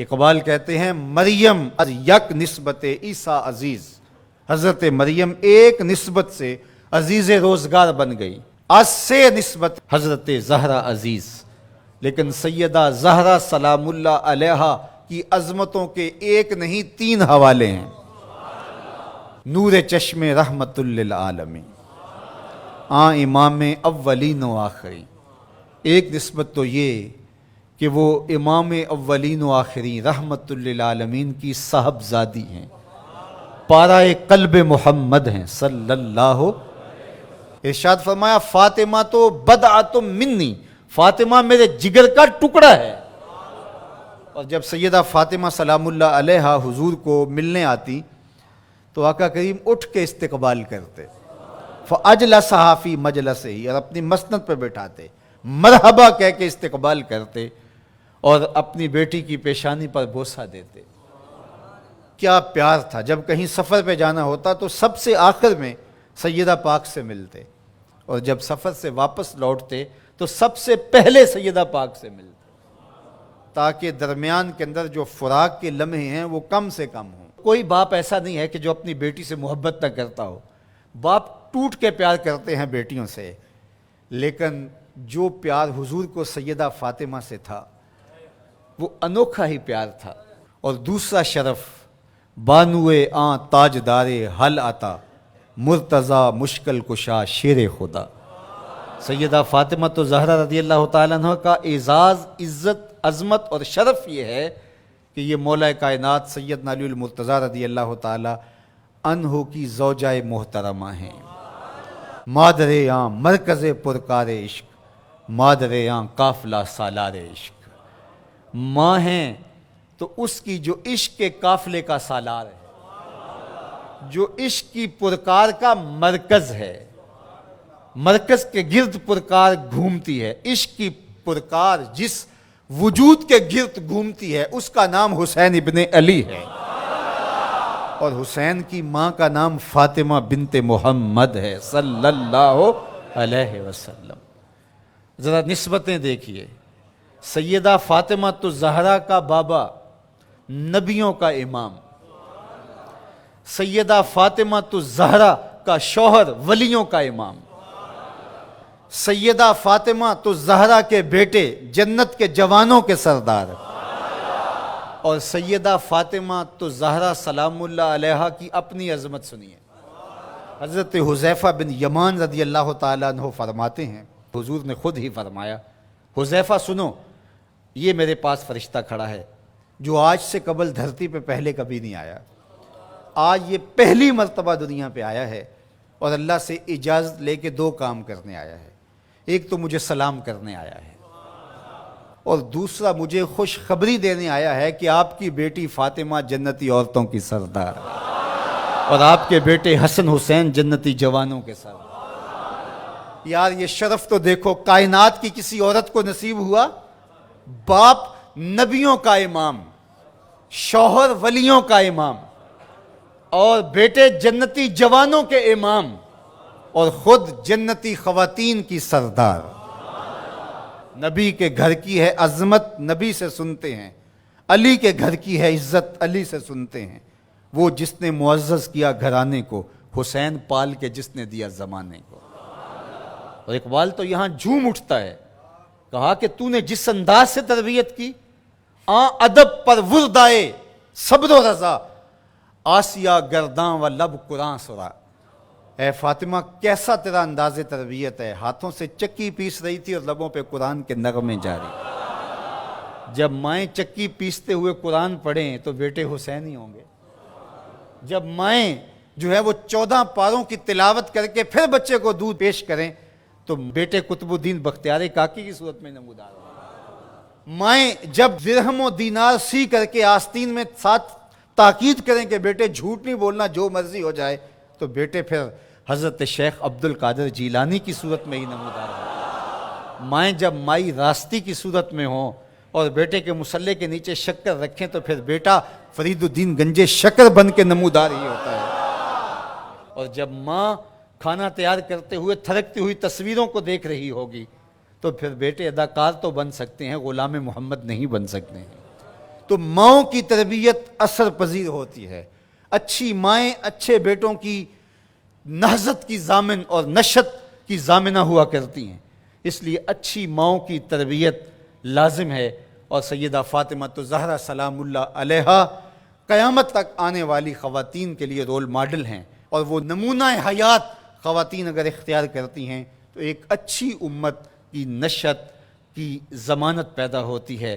اقبال کہتے ہیں مریم از یک نسبت عیسیٰ عزیز، حضرت مریم ایک نسبت سے عزیز روزگار بن گئی، از سے نسبت حضرت زہرا عزیز، لیکن سیدہ زہرا سلام اللہ علیہا کی عظمتوں کے ایک نہیں تین حوالے ہیں۔ نور چشم رحمت للعالمین، امام اولین و آخرین۔ ایک نسبت تو یہ کہ وہ امام اولین و آخرین رحمت للعالمین کی صاحبزادی ہیں، پارہ قلب محمد ہیں صلی اللہ۔ ارشاد فرمایا فاطمہ تو بدعۃ منی، فاطمہ میرے جگر کا ٹکڑا ہے۔ اور جب سیدہ فاطمہ سلام اللہ علیہا حضور کو ملنے آتی تو آقا کریم اٹھ کے استقبال کرتے، فاجلسہا فی مجلسہ، اور اپنی مسند پہ بٹھاتے، مرحبا کہہ کے استقبال کرتے اور اپنی بیٹی کی پیشانی پر بوسہ دیتے۔ کیا پیار تھا! جب کہیں سفر پہ جانا ہوتا تو سب سے آخر میں سیدہ پاک سے ملتے، اور جب سفر سے واپس لوٹتے تو سب سے پہلے سیدہ پاک سے ملتے، تاکہ درمیان کے اندر جو فراق کے لمحے ہیں وہ کم سے کم ہوں۔ کوئی باپ ایسا نہیں ہے کہ جو اپنی بیٹی سے محبت نہ کرتا ہو، باپ ٹوٹ کے پیار کرتے ہیں بیٹیوں سے، لیکن جو پیار حضور کو سیدہ فاطمہ سے تھا وہ انوکھا ہی پیار تھا۔ اور دوسرا شرف بانوئے تاجدار حل آتا، مرتضی مشکل کشا شیر خدا۔ سیدہ فاطمہ تو زہرا رضی اللہ تعالیٰ عنہ کا اعزاز، عزت، عظمت اور شرف یہ ہے کہ یہ مولا کائنات سیدنا علی المرتضیٰ رضی اللہ تعالیٰ عنہ کی زوجہ محترمہ ہیں۔ مادر مرکز پرکار عشق، مادر قافلہ سالار عشق۔ ماں ہیں تو اس کی جو عشق کے قافلے کا سالار ہے، جو عشق کی پرکار کا مرکز ہے، مرکز کے گرد پرکار گھومتی ہے۔ عشق کی پرکار جس وجود کے گرد گھومتی ہے اس کا نام حسین ابن علی ہے، اور حسین کی ماں کا نام فاطمہ بنت محمد ہے صلی اللہ علیہ وسلم۔ ذرا نسبتیں دیکھیے، سیدہ فاطمہ تو زہرا کا بابا نبیوں کا امام، سیدہ فاطمہ تو زہرا کا شوہر ولیوں کا امام، سیدہ فاطمہ تو زہرا کے بیٹے جنت کے جوانوں کے سردار، اور سیدہ فاطمہ تو زہرا سلام اللہ علیہا کی اپنی عظمت سنیے۔ حضرت حذیفہ بن یمان رضی اللہ تعالیٰ عنہ فرماتے ہیں، حضور نے خود ہی فرمایا، حذیفہ سنو، یہ میرے پاس فرشتہ کھڑا ہے جو آج سے قبل دھرتی پہ پہلے کبھی نہیں آیا، آج یہ پہلی مرتبہ دنیا پہ آیا ہے، اور اللہ سے اجازت لے کے دو کام کرنے آیا ہے۔ ایک تو مجھے سلام کرنے آیا ہے، اور دوسرا مجھے خوشخبری دینے آیا ہے کہ آپ کی بیٹی فاطمہ جنتی عورتوں کی سردار، اور آپ کے بیٹے حسن حسین جنتی جوانوں کے سردار۔ یار یہ شرف تو دیکھو، کائنات کی کسی عورت کو نصیب ہوا، باپ نبیوں کا امام، شوہر ولیوں کا امام، اور بیٹے جنتی جوانوں کے امام، اور خود جنتی خواتین کی سردار۔ نبی کے گھر کی ہے عظمت، نبی سے سنتے ہیں، علی کے گھر کی ہے عزت، علی سے سنتے ہیں۔ وہ جس نے معزز کیا گھرانے کو، حسین پال کے جس نے دیا زمانے کو۔ اور اقبال تو یہاں جھوم اٹھتا ہے، کہا کہ تو نے جس انداز سے تربیت کی، ادب پر وردائے صبر و رضا، آسیہ گرداں و لب قرآن سرا۔ اے فاطمہ کیسا تیرا انداز تربیت ہے، ہاتھوں سے چکی پیس رہی تھی اور لبوں پہ قرآن کے نغمے جاری۔ جب مائیں چکی پیستے ہوئے قرآن پڑھیں تو بیٹے حسین ہی ہوں گے، جب مائیں جو ہے وہ 14 پاروں کی تلاوت کر کے پھر بچے کو دودھ پیش کریں تو بیٹے قطب الدین بختیار کاکی کی صورت میں نمودار ہوں۔ مائیں جب درہم و دینار سی کر کے آستین میں ساتھ تاکید کریں کہ بیٹے جھوٹ نہیں بولنا، جو مرضی ہو جائے، تو بیٹے پھر حضرت شیخ عبد القادر جیلانی کی صورت میں ہی نمودار ہوں۔ مائیں جب مائی راستی کی صورت میں ہوں اور بیٹے کے مسلح کے نیچے شکر رکھیں تو پھر بیٹا فرید الدین گنجے شکر بن کے نمودار ہی ہوتا ہے۔ اور جب ماں کھانا تیار کرتے ہوئے تھرکتی ہوئی تصویروں کو دیکھ رہی ہوگی تو پھر بیٹے اداکار تو بن سکتے ہیں، غلام محمد نہیں بن سکتے ہیں۔ تو ماؤں کی تربیت اثر پذیر ہوتی ہے۔ اچھی مائیں اچھے بیٹوں کی نہضت کی ضامن اور نشت کی ضامنہ ہوا کرتی ہیں، اس لیے اچھی ماؤں کی تربیت لازم ہے۔ اور سیدہ فاطمہ تو زہرا سلام اللہ علیہا قیامت تک آنے والی خواتین کے لیے رول ماڈل ہیں، اور وہ نمونہ حیات خواتین اگر اختیار کرتی ہیں تو ایک اچھی امت کی نشت کی ضمانت پیدا ہوتی ہے۔